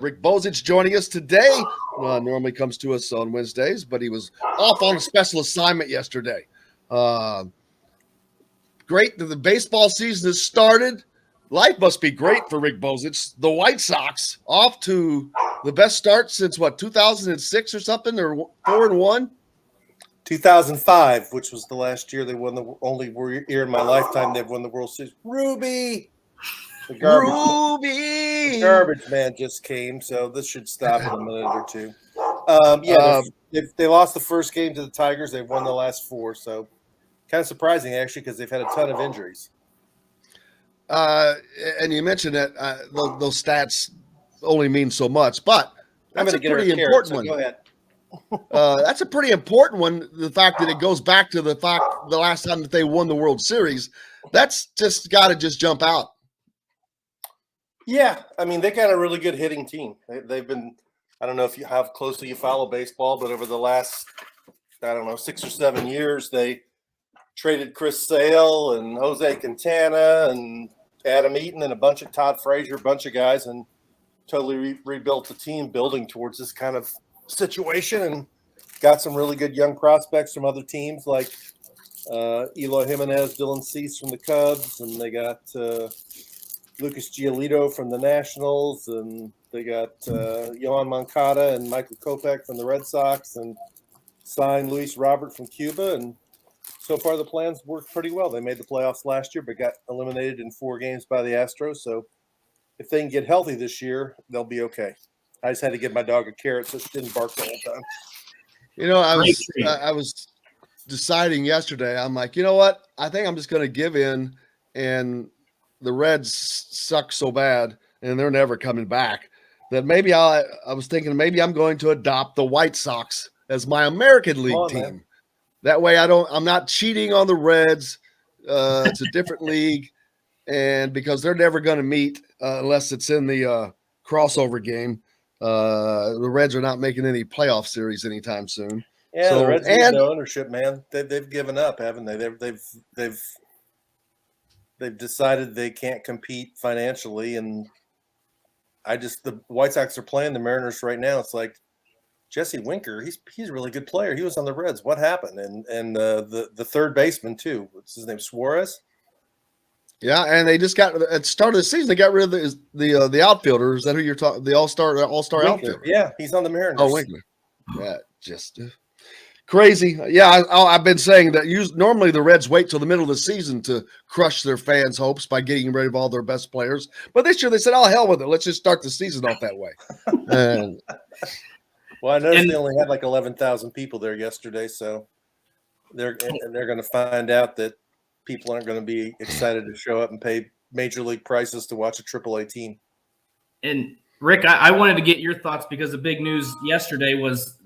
Rick Bozich joining us today. Normally comes to us on Wednesdays, but he was off on a special assignment yesterday. Great that the baseball season has started. Life must be great for Rick Bozich. The White Sox off to the best start since 2006 or something, or 4-1. 2005, which was the last year they won the only year in my lifetime they've won the World Series. Ruby, the garbage man just came, so this should stop in a minute or two. They lost the first game to the Tigers. They've won the last four, so kind of surprising actually because they've had a ton of injuries. And you mentioned that those stats only mean so much, but that's a pretty important one. Go ahead. That's a pretty important one. The fact that it goes back to the last time that they won the World Series, that's just got to just jump out. Yeah, I mean they got a really good hitting team. They've been. I don't know how closely you follow baseball, but over the last 6 or 7 years, they traded Chris Sale and Jose Quintana and Adam Eaton and a bunch of Todd Frazier, a bunch of guys, and totally rebuilt the team, building towards this kind of situation, and got some really good young prospects from other teams like Eloy Jimenez, Dylan Cease from the Cubs, and they got Lucas Giolito from the Nationals, and they got Yohan Moncada and Michael Kopech from the Red Sox, and signed Luis Robert from Cuba. And so far the plans worked pretty well. They made the playoffs last year but got eliminated in 4 games by the Astros. So if they can get healthy this year, they'll be okay. I just had to give my dog a carrot so she didn't bark the whole time. You know, I was deciding yesterday. I'm like, you know what? I think I'm just going to give in, and the Reds suck so bad, and they're never coming back, that maybe I was thinking maybe I'm going to adopt the White Sox as my American League team. Man. That way I'm not cheating on the Reds. It's a different league, and because they're never going to meet unless it's in the crossover game. The Reds are not making any playoff series anytime soon. Yeah, the Reds need no ownership, man. They've given up, haven't they? They've decided they can't compete financially, and the White Sox are playing the Mariners right now. It's like Jesse Winker, he's a really good player. He was on the Reds. What happened? And the third baseman too. What's his name? Suarez. Yeah, and they just got at the start of the season. They got rid of the outfielder. Is that who you're talking? The all-star outfielder. Yeah, he's on the Mariners. Oh, Winkler. Yeah, just crazy. Yeah, I've been saying that. Normally the Reds wait till the middle of the season to crush their fans' hopes by getting rid of all their best players. But this year they said, "Oh, hell with it. Let's just start the season off that way." And, well, I noticed they only had like 11,000 people there yesterday, so they're going to find out that people aren't going to be excited to show up and pay major league prices to watch a AAA team. And Rick, I wanted to get your thoughts because the big news yesterday was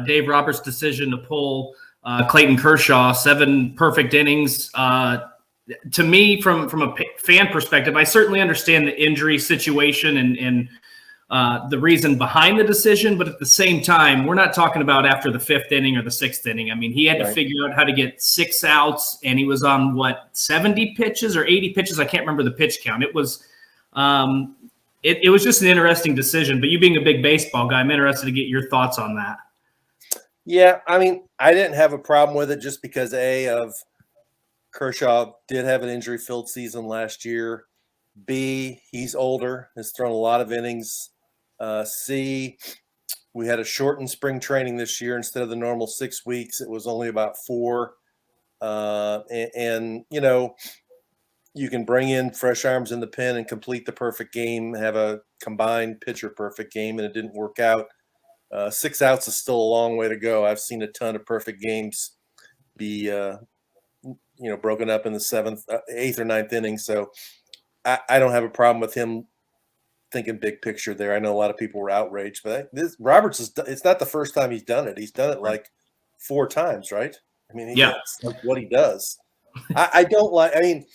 Dave Roberts' decision to pull Clayton Kershaw, 7 perfect innings. To me, from a fan perspective, I certainly understand the injury situation and the reason behind the decision, but at the same time, we're not talking about after the 5th inning or the 6th inning. I mean, he had to figure out how to get 6 outs, and he was on 70 pitches or 80 pitches. I can't remember the pitch count. It was it was just an interesting decision. But you being a big baseball guy, I'm interested to get your thoughts on that. Yeah, I mean, I didn't have a problem with it just because of Kershaw did have an injury-filled season last year. B, he's older, has thrown a lot of innings. C, we had a shortened spring training this year. Instead of the normal 6 weeks, it was only about 4. And you know, you can bring in fresh arms in the pen and complete the perfect game, have a combined pitcher perfect game, and it didn't work out. 6 outs is still a long way to go. I've seen a ton of perfect games be broken up in the 7th, 8th, or 9th inning. So I don't have a problem with him thinking big picture there. I know a lot of people were outraged, but Roberts it's not the first time he's done it. He's done it like 4 times, right? I mean, that's like what he does. I don't like. I mean,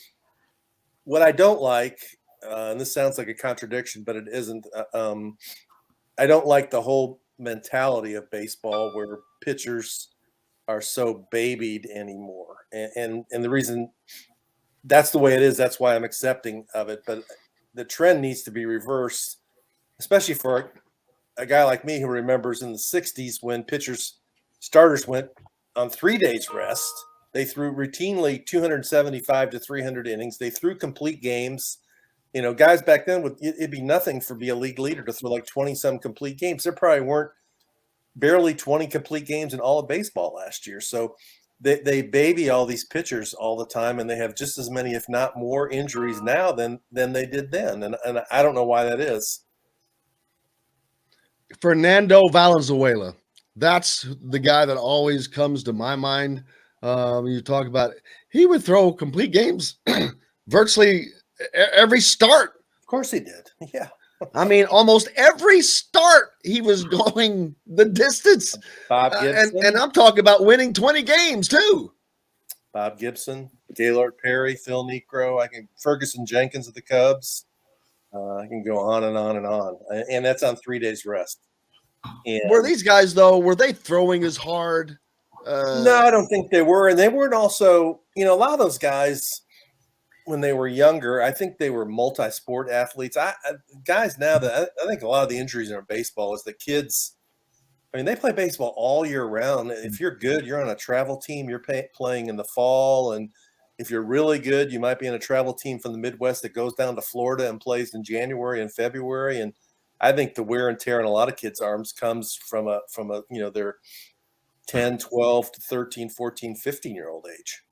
what I don't like, and this sounds like a contradiction, but it isn't. I don't like the whole mentality of baseball where pitchers are so babied anymore, and the reason that's the way it is. That's why I'm accepting of it. But the trend needs to be reversed, especially for a guy like me who remembers in the 60s when starters went on 3 days rest. They threw routinely 275 to 300 innings. They threw complete games. Guys back then, it'd be nothing for be a league leader to throw like 20-some complete games. There probably weren't barely 20 complete games in all of baseball last year. So they baby all these pitchers all the time, and they have just as many, if not more, injuries now than they did then. And I don't know why that is. Fernando Valenzuela. That's the guy that always comes to my mind. When you talk about it. He would throw complete games virtually every start. Of course he did. Yeah. I mean, almost every start he was going the distance. Bob Gibson. And I'm talking about winning 20 games too. Bob Gibson, Gaylord Perry, Phil Niekro, Ferguson Jenkins of the Cubs. I can go on and on and on. And that's on 3 days rest. And were these guys, though, were they throwing as hard? No, I don't think they were. And they weren't also, a lot of those guys, when they were younger, I think they were multi-sport athletes. Guys now that I think a lot of the injuries in our baseball is the kids. I mean, they play baseball all year round. If you're good, you're on a travel team. You're playing in the fall. And if you're really good, you might be in a travel team from the Midwest that goes down to Florida and plays in January and February. And I think the wear and tear in a lot of kids' arms comes from their 10, 12 to 13, 14, 15-year-old age.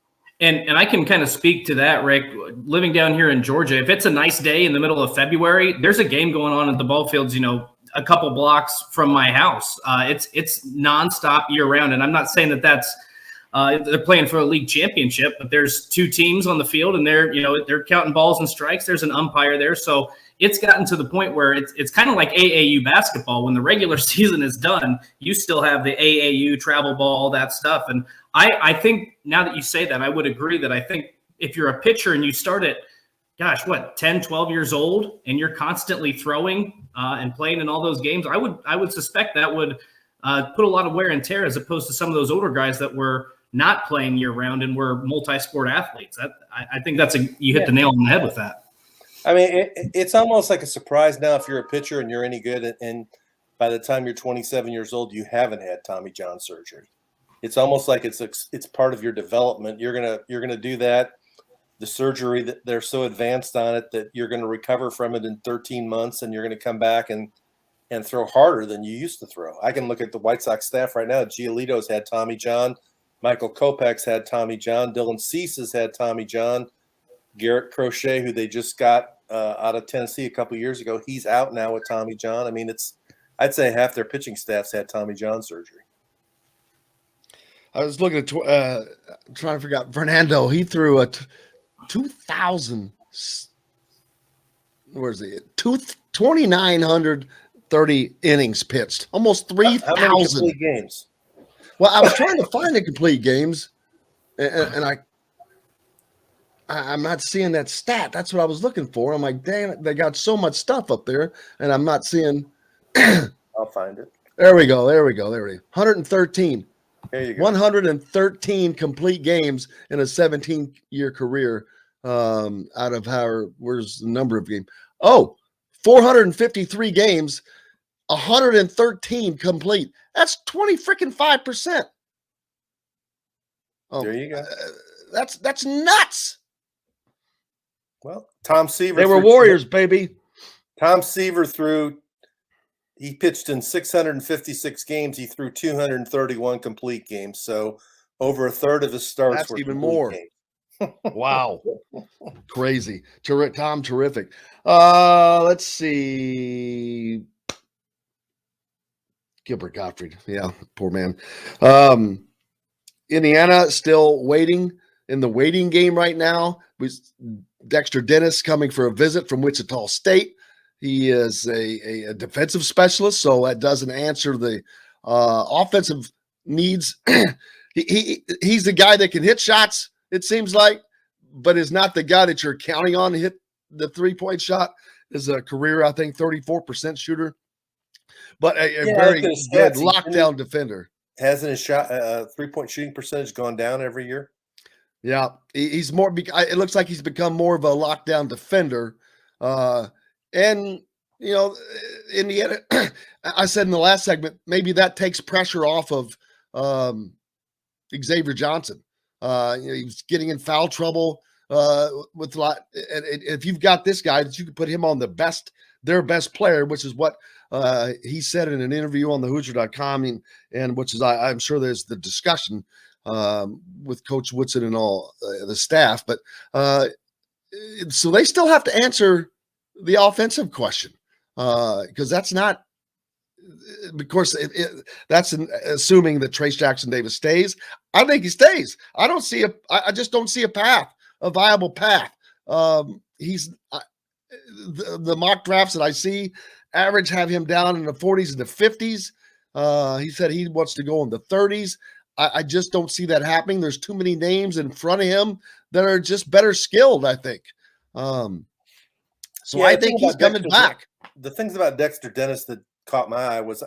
And I can kind of speak to that, Rick. Living down here in Georgia, if it's a nice day in the middle of February, there's a game going on at the ball fields, a couple blocks from my house. It's nonstop year round. And I'm not saying that that's they're playing for a league championship, but there's two teams on the field and they're counting balls and strikes. There's an umpire there. So it's gotten to the point where it's kind of like AAU basketball. When the regular season is done, you still have the AAU travel ball, all that stuff. And I think now that you say that, I would agree that I think if you're a pitcher and you start at, 10, 12 years old, and you're constantly throwing and playing in all those games, I would suspect that would put a lot of wear and tear as opposed to some of those older guys that were not playing year round and were multi-sport athletes. I think you hit the nail on the head with that. I mean, it's almost like a surprise now if you're a pitcher and you're any good, and by the time you're 27 years old, you haven't had Tommy John surgery. It's almost like it's part of your development. You're gonna do that. The surgery, that they're so advanced on it that you're going to recover from it in 13 months, and you're going to come back and throw harder than you used to throw. I can look at the White Sox staff right now. Giolito's had Tommy John. Michael Kopech's had Tommy John. Dylan Cease has had Tommy John. Garrett Crochet, who they just got out of Tennessee a couple years ago, he's out now with Tommy John. I mean, I'd say half their pitching staff's had Tommy John surgery. I was looking at trying to figure out Fernando. He threw a 2,000. Where's he? 2,930 innings pitched, almost 3,000. How many complete games? Well, I was trying to find the complete games, and I'm not seeing that stat. That's what I was looking for. I'm like, damn it, they got so much stuff up there, and I'm not seeing. I'll find it. There we go. 113. There you go. 113 complete games in a 17-year career. Out of where's the number of games? 453 games, 113 complete. That's 5%. There you go. That's nuts. Well, Tom Seaver. They were Warriors, baby. Tom Seaver he pitched in 656 games. He threw 231 complete games. So over a third of his starts were even more. Games. Wow. Crazy. Tom, terrific. Let's see. Gilbert Gottfried. Yeah, poor man. Indiana still waiting in the waiting game right now. With Dexter Dennis coming for a visit from Wichita State. He is a defensive specialist, so that doesn't answer the offensive needs. He's the guy that can hit shots, it seems like, but is not the guy that you're counting on to hit the three-point shot. Is a career, I think, 34% shooter, but a very good lockdown defender. Hasn't his shot three-point shooting percentage gone down every year? Yeah, he's more. It looks like he's become more of a lockdown defender. And Indiana, I said in the last segment, maybe that takes pressure off of Xavier Johnson. He's getting in foul trouble with a lot. And if you've got this guy that you can put him on their best player, which is what he said in an interview on the Hoosier.com, and which is, I'm sure there's the discussion with Coach Woodson and all the staff. But so they still have to answer the offensive question because that's not, of course, that's assuming that Trace Jackson Davis stays. I think he stays. I just don't see a path, a viable path. He's the mock drafts that I see average have him down in the 40s and the 50s. He said he wants to go in the 30s. I just don't see that happening. There's too many names in front of him that are just better skilled, I think. I think he's coming back. The things about Dexter Dennis that caught my eye was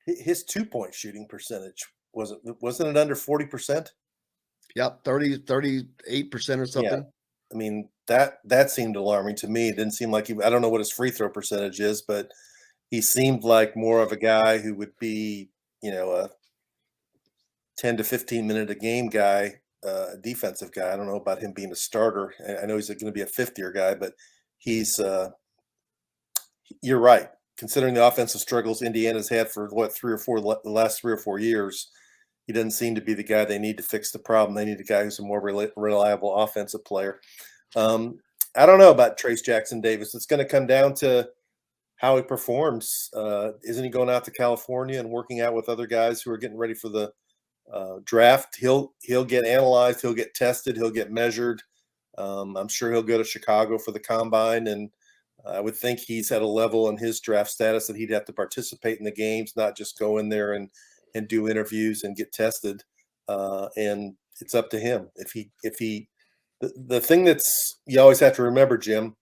his 2-point shooting percentage. Wasn't it under 40%? Yep, 38% or something. Yeah. I mean, that seemed alarming to me. It didn't seem like I don't know what his free throw percentage is, but he seemed like more of a guy who would be, a 10 to 15 minute a game guy, a defensive guy. I don't know about him being a starter. I know he's going to be a fifth-year guy, but he's you're right. Considering the offensive struggles Indiana's had for the last 3 or 4 years, he doesn't seem to be the guy they need to fix the problem. They need a guy who's a more reliable offensive player. I don't know about Trace Jackson Davis. It's going to come down to how he performs. Isn't he going out to California and working out with other guys who are getting ready for the draft? He'll get analyzed. He'll get tested. He'll get measured. I'm sure he'll go to Chicago for the combine, and I would think he's at a level in his draft status that he'd have to participate in the games, not just go in there and do interviews and get tested. And it's up to him. The thing that's, you always have to remember, Jim,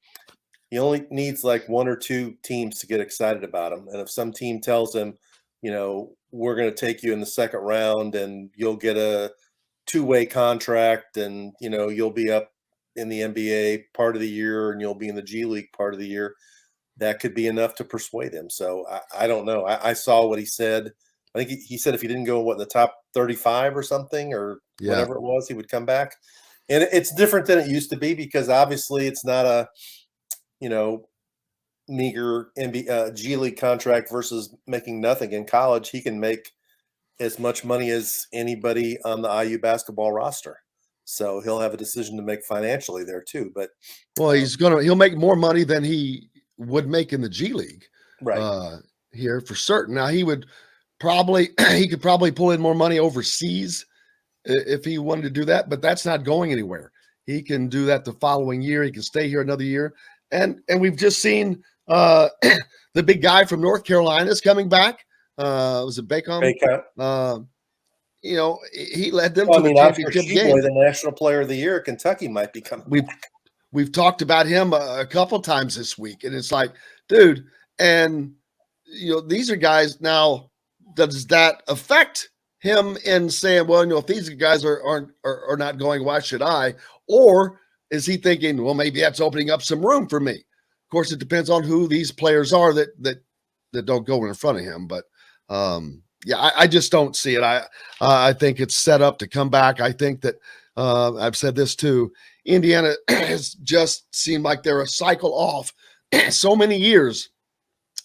he only needs like 1 or 2 teams to get excited about him. And if some team tells him, we're going to take you in the second round and you'll get a 2-way contract and, you'll be up in the NBA part of the year and you'll be in the G League part of the year, that could be enough to persuade him. So I don't know. I saw what he said. I think he said if he didn't go in the top 35 or something or whatever it was, he would come back. And it's different than it used to be because obviously it's not a, meager G League contract versus making nothing in college. He can make as much money as anybody on the IU basketball roster. So he'll have a decision to make financially there too. But he'll make more money than he would make in the G League, right? Here for certain. Now he could probably pull in more money overseas if he wanted to do that, but that's not going anywhere. He can do that the following year. He can stay here another year. And we've just seen the big guy from North Carolina is coming back. Was it Bacon? He led them to the championship game. The national player of the year at Kentucky might be coming back. We've talked about him a couple times this week, and it's like, dude, and these are guys now. Does that affect him in saying, well, if these guys are not going, why should I? Or is he thinking, well, maybe that's opening up some room for me? Of course, it depends on who these players are that don't go in front of him. But I just don't see it. I think it's set up to come back. I think that I've said this too. Indiana has just seemed like they're a cycle off so many years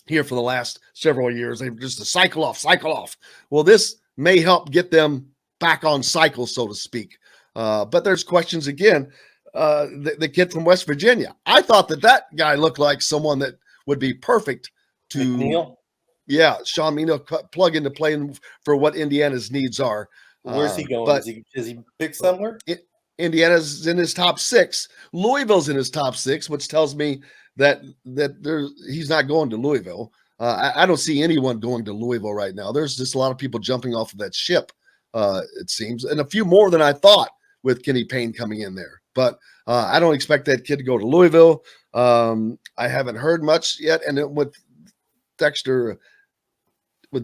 here for the last several years. They've just a cycle off. Well, this may help get them back on cycle, so to speak. But there's questions again. The kid from West Virginia. I thought that guy looked like someone that would be perfect to McNeil? Yeah, Sean McNeil plug into playing for what Indiana's needs are. Where's he going? Is he picked somewhere? Indiana's in his top 6. Louisville's in his top 6, which tells me that he's not going to Louisville. I don't see anyone going to Louisville right now. There's just a lot of people jumping off of that ship, it seems, and a few more than I thought with Kenny Payne coming in there. But I don't expect that kid to go to Louisville. I haven't heard much yet. And then with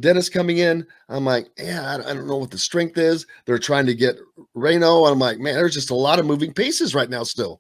Dennis coming in, I'm like, I don't know what the strength is. They're trying to get Reno. I'm like, man, there's just a lot of moving pieces right now still.